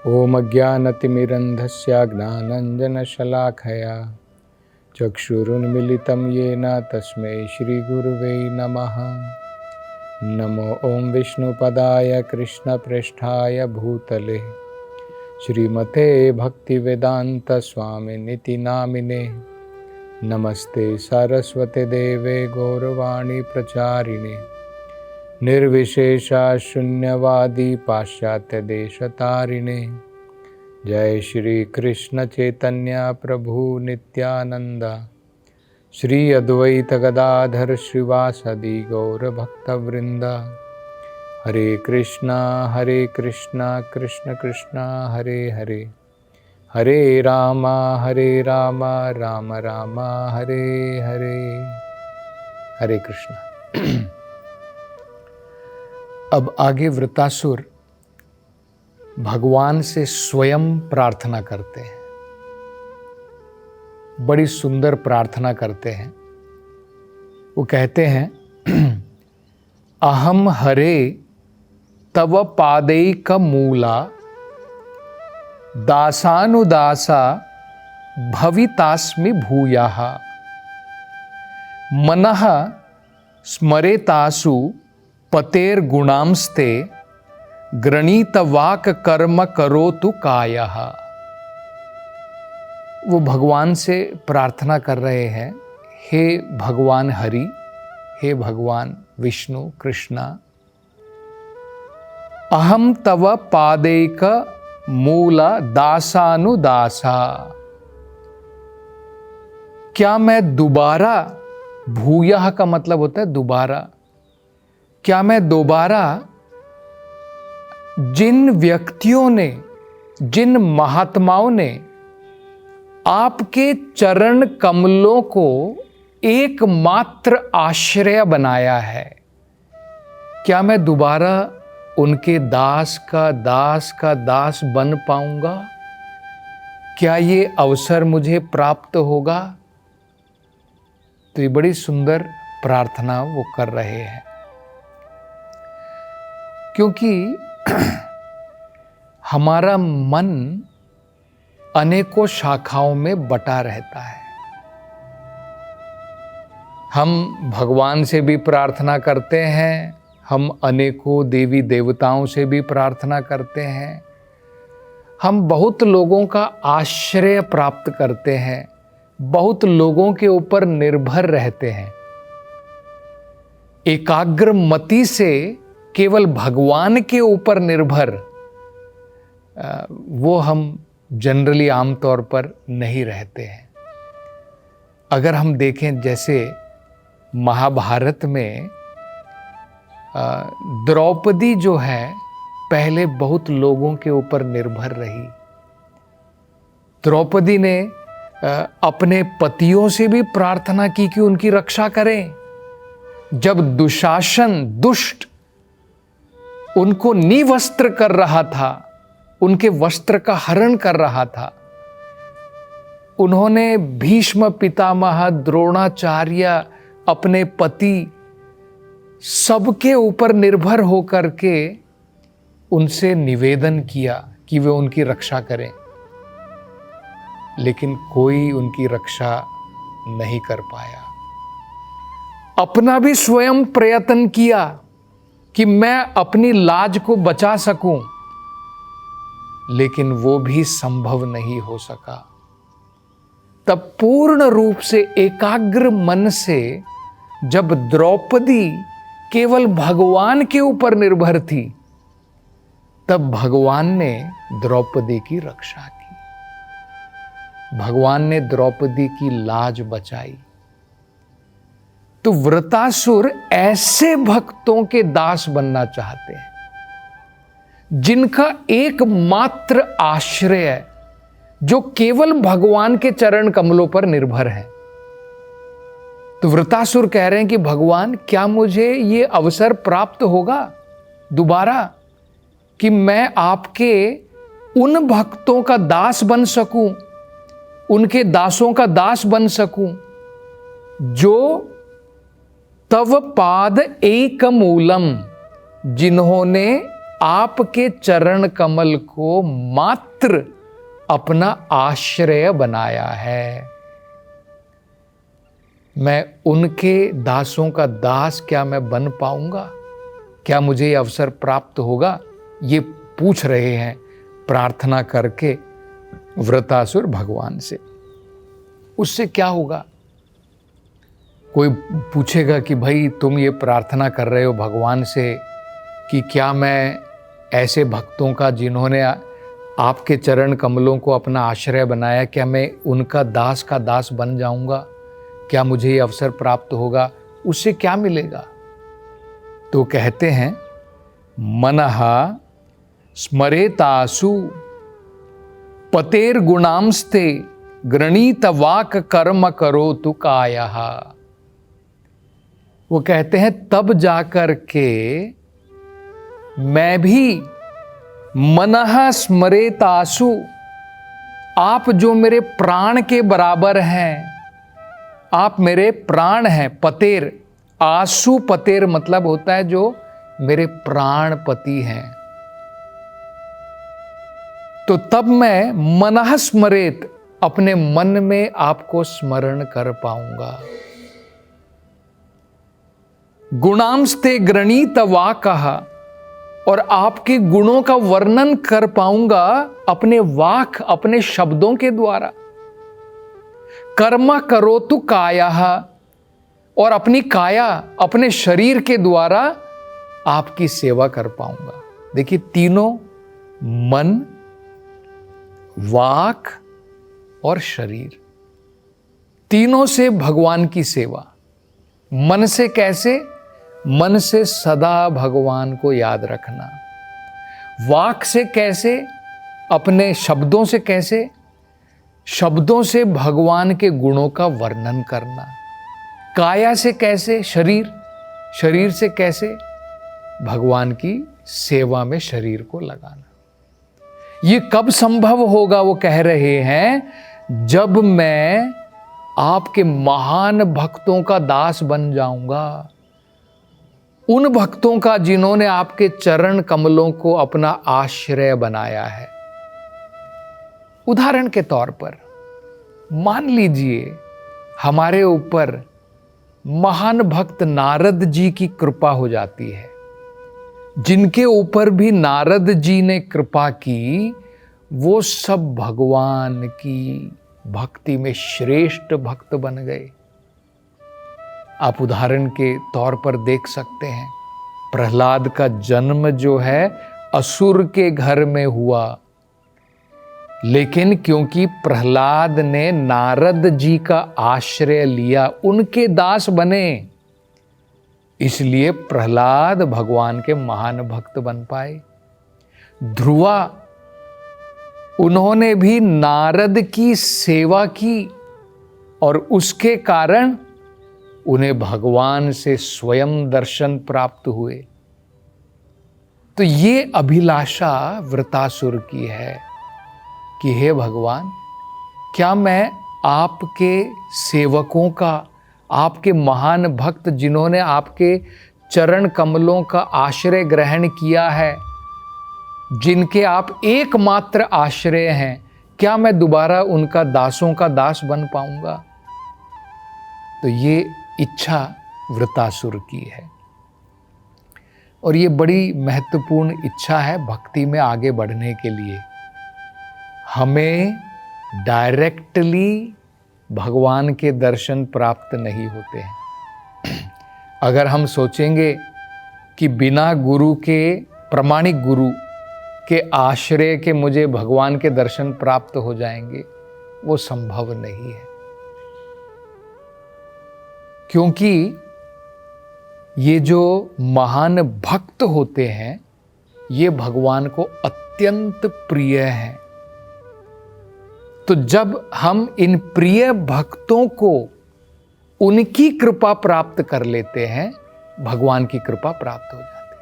ओम अज्ञानतिमिरन्धस्य ज्ञानाञ्जनशलाखया चक्षुरुन्मीलितं येन तस्मै श्रीगुरुवे नमः। नमो ओम विष्णुपदाय कृष्णप्रेष्ठाय भूतले श्रीमते भक्तिवेदांत स्वामिनिति नामिने। नमस्ते सरस्वते देवे गौरवाणी प्रचारिणे निर्विशेषा शून्यवादी पाश्चात्य देशतारिणे। जय श्री कृष्ण चैतन्य प्रभु नित्यानंद श्री अद्वैत गदाधर श्रीवासदि गौर भक्तवृंद। हरे कृष्णा कृष्ण कृष्ण हरे हरे, हरे राम राम राम हरे हरे। हरे कृष्ण। अब आगे वृत्तासुर भगवान से स्वयं प्रार्थना करते हैं। बड़ी सुंदर प्रार्थना करते हैं। वो कहते हैं अहम हरे तव पादैक मूला दासानुदासा भवितास्मि भूयाः मनः स्मरेतासु पतेर्गुणांस्ते गृणीतवाक कर्म करोतु कायः। वो भगवान से प्रार्थना कर रहे हैं, हे भगवान हरि, हे भगवान विष्णु कृष्णा, अहम तव पादैक मूल दासानुदासा। क्या मैं दोबारा, भूयः का मतलब होता है दोबारा, क्या मैं दोबारा जिन व्यक्तियों ने, जिन महात्माओं ने आपके चरण कमलों को एकमात्र आश्रय बनाया है, क्या मैं दोबारा उनके दास का दास बन पाऊंगा? क्या ये अवसर मुझे प्राप्त होगा? तो ये बड़ी सुंदर प्रार्थना वो कर रहे हैं, क्योंकि हमारा मन अनेकों शाखाओं में बटा रहता है। हम भगवान से भी प्रार्थना करते हैं, हम अनेकों देवी देवताओं से भी प्रार्थना करते हैं, हम बहुत लोगों का आश्रय प्राप्त करते हैं, बहुत लोगों के ऊपर निर्भर रहते हैं। एकाग्र मति से केवल भगवान के ऊपर निर्भर वो हम जनरली आमतौर पर नहीं रहते हैं। अगर हम देखें, जैसे महाभारत में द्रौपदी जो है पहले बहुत लोगों के ऊपर निर्भर रही। द्रौपदी ने अपने पतियों से भी प्रार्थना की कि उनकी रक्षा करें। जब दुशासन दुष्ट उनको निवस्त्र कर रहा था, उनके वस्त्र का हरण कर रहा था, उन्होंने भीष्म पितामह, द्रोणाचार्य, अपने पति सबके ऊपर निर्भर होकर के उनसे निवेदन किया कि वे उनकी रक्षा करें, लेकिन कोई उनकी रक्षा नहीं कर पाया। अपना भी स्वयं प्रयत्न किया कि मैं अपनी लाज को बचा सकूं, लेकिन वो भी संभव नहीं हो सका। तब पूर्ण रूप से एकाग्र मन से जब द्रौपदी केवल भगवान के ऊपर निर्भर थी, तब भगवान ने द्रौपदी की रक्षा की, भगवान ने द्रौपदी की लाज बचाई। तो वृत्तासुर ऐसे भक्तों के दास बनना चाहते हैं जिनका एकमात्र आश्रय, जो केवल भगवान के चरण कमलों पर निर्भर है। तो वृत्तासुर कह रहे हैं कि भगवान, क्या मुझे ये अवसर प्राप्त होगा दोबारा कि मैं आपके उन भक्तों का दास बन सकूं, उनके दासों का दास बन सकूं जो तव पाद एक मूलम, जिन्होंने आपके चरण कमल को मात्र अपना आश्रय बनाया है। मैं उनके दासों का दास क्या मैं बन पाऊंगा? क्या मुझे यह अवसर प्राप्त होगा? ये पूछ रहे हैं प्रार्थना करके वृतासुर भगवान से। उससे क्या होगा? कोई पूछेगा कि भाई तुम ये प्रार्थना कर रहे हो भगवान से कि क्या मैं ऐसे भक्तों का जिन्होंने आपके चरण कमलों को अपना आश्रय बनाया, क्या मैं उनका दास का दास बन जाऊंगा? क्या मुझे ये अवसर प्राप्त होगा? उससे क्या मिलेगा? तो कहते हैं मनः स्मरेतासु पतेर गुणांस्ते गृणीत वाक कर्म करो तु कायः। वो कहते हैं तब जाकर के मैं भी मनः स्मरेतासु, आप जो मेरे प्राण के बराबर हैं, आप मेरे प्राण हैं। पतेर, आसु पतेर मतलब होता है जो मेरे प्राणपति हैं। तो तब मैं मनः स्मरेत, अपने मन में आपको स्मरण कर पाऊंगा। गुणांस्ते गृणीत वाकः, और आपके गुणों का वर्णन कर पाऊंगा अपने वाक, अपने शब्दों के द्वारा। कर्म करोतु कायः, और अपनी काया, अपने शरीर के द्वारा आपकी सेवा कर पाऊंगा। देखिए तीनों, मन, वाक और शरीर, तीनों से भगवान की सेवा। मन से कैसे? मन से सदा भगवान को याद रखना। वाक से कैसे? अपने शब्दों से कैसे? शब्दों से भगवान के गुणों का वर्णन करना। काया से कैसे? शरीर, शरीर से कैसे? भगवान की सेवा में शरीर को लगाना। ये कब संभव होगा? वो कह रहे हैं जब मैं आपके महान भक्तों का दास बन जाऊंगा, उन भक्तों का जिन्होंने आपके चरण कमलों को अपना आश्रय बनाया है। उदाहरण के तौर पर मान लीजिए हमारे ऊपर महान भक्त नारद जी की कृपा हो जाती है। जिनके ऊपर भी नारद जी ने कृपा की, वो सब भगवान की भक्ति में श्रेष्ठ भक्त बन गए। आप उदाहरण के तौर पर देख सकते हैं, प्रहलाद का जन्म जो है असुर के घर में हुआ, लेकिन क्योंकि प्रहलाद ने नारद जी का आश्रय लिया, उनके दास बने, इसलिए प्रहलाद भगवान के महान भक्त बन पाए। ध्रुवा, उन्होंने भी नारद की सेवा की और उसके कारण उन्हें भगवान से स्वयं दर्शन प्राप्त हुए। तो ये अभिलाषा वृतासुर की है कि हे भगवान, क्या मैं आपके सेवकों का, आपके महान भक्त जिन्होंने आपके चरण कमलों का आश्रय ग्रहण किया है, जिनके आप एकमात्र आश्रय हैं, क्या मैं दोबारा उनका दासों का दास बन पाऊंगा? तो ये इच्छा वृतासुर की है, और ये बड़ी महत्वपूर्ण इच्छा है भक्ति में आगे बढ़ने के लिए। हमें डायरेक्टली भगवान के दर्शन प्राप्त नहीं होते हैं। अगर हम सोचेंगे कि बिना गुरु के, प्रामाणिक गुरु के आश्रय के मुझे भगवान के दर्शन प्राप्त हो जाएंगे, वो संभव नहीं है। क्योंकि ये जो महान भक्त होते हैं, ये भगवान को अत्यंत प्रिय हैं। तो जब हम इन प्रिय भक्तों को उनकी कृपा प्राप्त कर लेते हैं, भगवान की कृपा प्राप्त हो जाती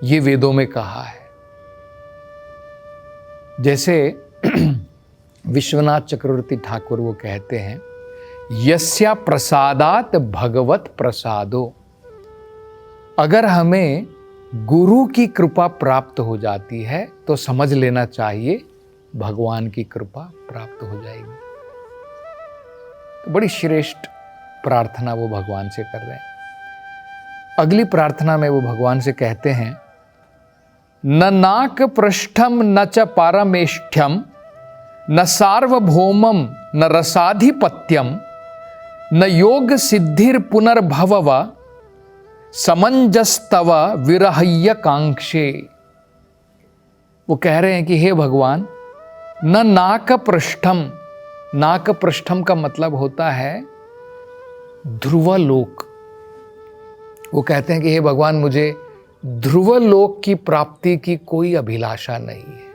है। ये वेदों में कहा है। जैसे विश्वनाथ चक्रवर्ती ठाकुर वो कहते हैं, यस्या प्रसादात भगवत प्रसादो। अगर हमें गुरु की कृपा प्राप्त हो जाती है तो समझ लेना चाहिए भगवान की कृपा प्राप्त हो जाएगी। तो बड़ी श्रेष्ठ प्रार्थना वो भगवान से कर रहे हैं। अगली प्रार्थना में वो भगवान से कहते हैं, न नाक पृष्ठम न च पारमेष्ठ्यम न सार्वभौमम न रसाधिपत्यम न योग सिद्धिर पुनर्भववा समंजस्तव विरहय्य कांक्षे। वो कह रहे हैं कि हे भगवान, न नाक पृष्ठम, नाक पृष्ठम का मतलब होता है ध्रुवलोक। वो कहते हैं कि हे भगवान, मुझे ध्रुवलोक की प्राप्ति की कोई अभिलाषा नहीं है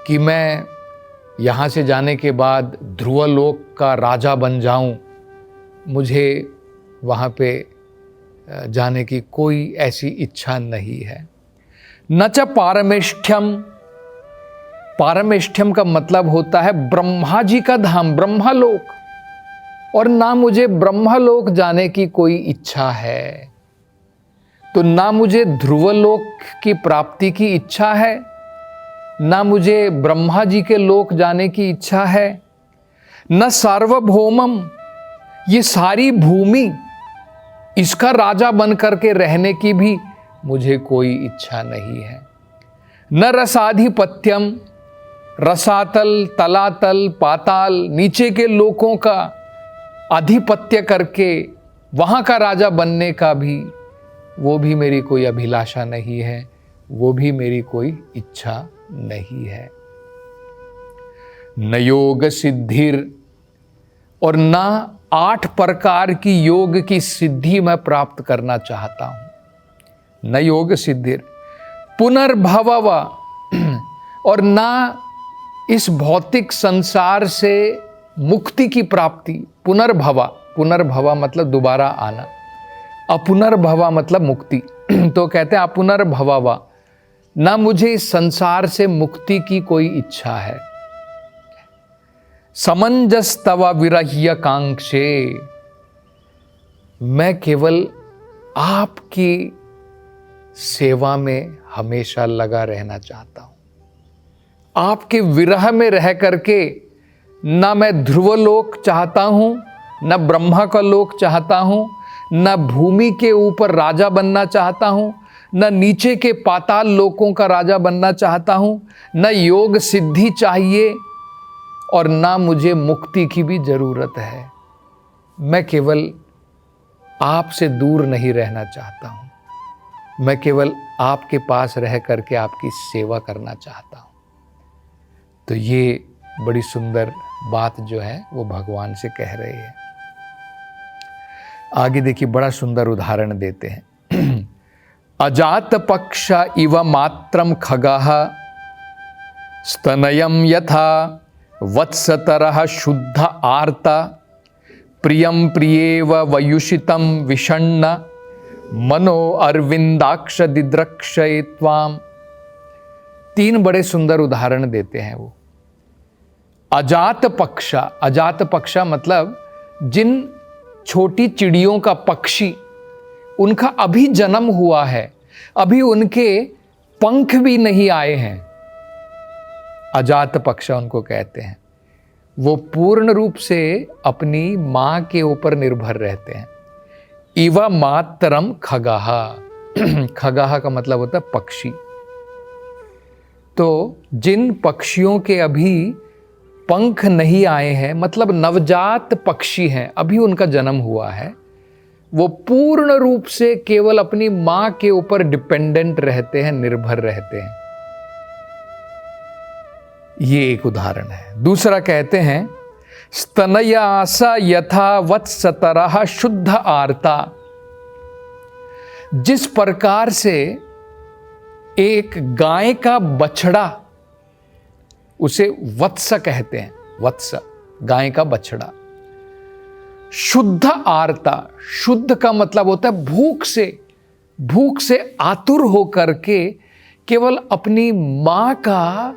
कि मैं यहाँ से जाने के बाद ध्रुवलोक का राजा बन जाऊं। मुझे वहाँ पे जाने की कोई ऐसी इच्छा नहीं है। न च पारमेष्ठ्यम, पारमेष्ठ्यम का मतलब होता है ब्रह्मा जी का धाम, ब्रह्मलोक, और ना मुझे ब्रह्मलोक जाने की कोई इच्छा है। तो ना मुझे ध्रुवलोक की प्राप्ति की इच्छा है, ना मुझे ब्रह्मा जी के लोक जाने की इच्छा है, न सार्वभौमम, ये सारी भूमि इसका राजा बन करके रहने की भी मुझे कोई इच्छा नहीं है। न रसाधिपत्यम, रसातल, तलातल, पाताल, नीचे के लोकों का आधिपत्य करके वहाँ का राजा बनने का भी, वो भी मेरी कोई अभिलाषा नहीं है, वो भी मेरी कोई इच्छा नहीं है। न योग सिद्धिर, और ना 8 प्रकार की योग की सिद्धि मैं प्राप्त करना चाहता हूं। न योग सिद्धिर पुनर्भववा, और ना इस भौतिक संसार से मुक्ति की प्राप्ति। पुनर्भवा, पुनर्भवा मतलब दोबारा आना, अपुनर्भवा मतलब मुक्ति। तो कहते हैं अपुनर्भवा, ना मुझे इस संसार से मुक्ति की कोई इच्छा है। समंजस्तव विरह्य कांक्षे, मैं केवल आपकी सेवा में हमेशा लगा रहना चाहता हूं। आपके विरह में रह करके ना मैं ध्रुवलोक चाहता हूं, न ब्रह्मा का लोक चाहता हूं, न भूमि के ऊपर राजा बनना चाहता हूं, न नीचे के पाताल लोकों का राजा बनना चाहता हूं, न योग सिद्धि चाहिए, और ना मुझे मुक्ति की भी जरूरत है। मैं केवल आपसे दूर नहीं रहना चाहता हूं, मैं केवल आपके पास रह करके आपकी सेवा करना चाहता हूं। तो ये बड़ी सुंदर बात जो है वो भगवान से कह रहे हैं। आगे देखिए, बड़ा सुंदर उदाहरण देते हैं। अजात पक्ष इव मात्रम खगः स्तनयम यथा वत्सतरः शुद्ध आर्ता प्रियम प्रियेव वयुषितम विषण्ण मनो अरविंदाक्ष दिद्रक्षये त्वाम। 3 बड़े सुंदर उदाहरण देते हैं वो। अजात पक्षा, अजात पक्षा मतलब जिन छोटी चिड़ियों का पक्षी, उनका अभी जन्म हुआ है, अभी उनके पंख भी नहीं आए हैं, अजात पक्षा उनको कहते हैं। वो पूर्ण रूप से अपनी मां के ऊपर निर्भर रहते हैं। इव मातरम खगः, खगः का मतलब होता है पक्षी। तो जिन पक्षियों के अभी पंख नहीं आए हैं, मतलब नवजात पक्षी हैं, अभी उनका जन्म हुआ है, वो पूर्ण रूप से केवल अपनी मां के ऊपर डिपेंडेंट रहते हैं, निर्भर रहते हैं। ये एक उदाहरण है। दूसरा कहते हैं, स्तनयासा यथा वत्सतरः शुद्ध आर्ता। जिस प्रकार से एक गाय का बछड़ा, उसे वत्स कहते हैं, वत्स गाय का बछड़ा, शुद्ध आर्ता, शुद्ध का मतलब होता है भूख से आतुर होकर के केवल अपनी मां का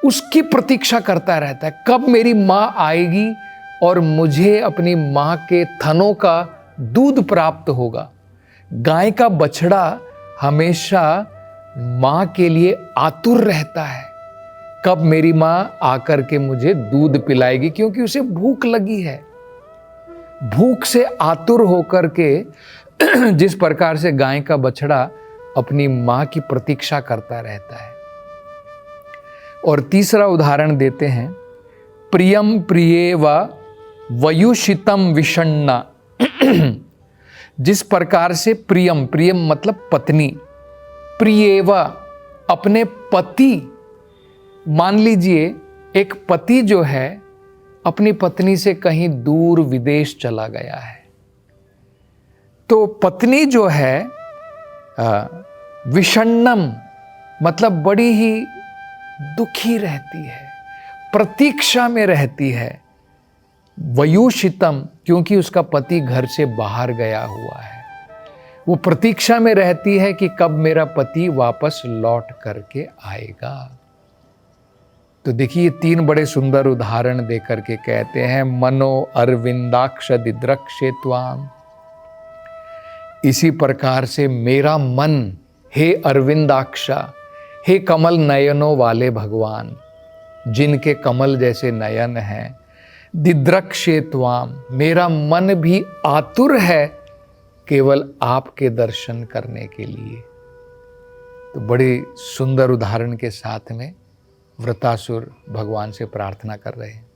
उसकी प्रतीक्षा करता रहता है, कब मेरी मां आएगी और मुझे अपनी मां के थनों का दूध प्राप्त होगा, गाय का बछड़ा हमेशा मां के लिए आतुर रहता है, कब मेरी मां आकर के मुझे दूध पिलाएगी, क्योंकि उसे भूख लगी है। भूख से आतुर होकर के जिस प्रकार से गाय का बछड़ा अपनी मां की प्रतीक्षा करता रहता है। और तीसरा उदाहरण देते हैं, प्रियम प्रिये व वयुषितम विषण्णा। जिस प्रकार से प्रियम, प्रियम मतलब पत्नी, प्रियेव अपने पति, मान लीजिए एक पति जो है अपनी पत्नी से कहीं दूर विदेश चला गया है, तो पत्नी जो है विषण्णम मतलब बड़ी ही दुखी रहती है, प्रतीक्षा में रहती है। वयुषितम क्योंकि उसका पति घर से बाहर गया हुआ है, वो प्रतीक्षा में रहती है कि कब मेरा पति वापस लौट करके आएगा। तो देखिए ये तीन बड़े सुंदर उदाहरण देकर के कहते हैं, मनो अरविंदाक्ष दिद्रक्षे त्वाम। इसी प्रकार से मेरा मन, हे अरविंदाक्षा, हे कमल नयनों वाले भगवान, जिनके कमल जैसे नयन हैं, दिद्रक्षे त्वाम, मेरा मन भी आतुर है केवल आपके दर्शन करने के लिए। तो बड़े सुंदर उदाहरण के साथ में वृतासुर भगवान से प्रार्थना कर रहे हैं।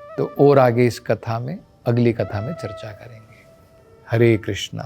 तो और आगे इस कथा में, अगली कथा में चर्चा करेंगे। हरे कृष्णा।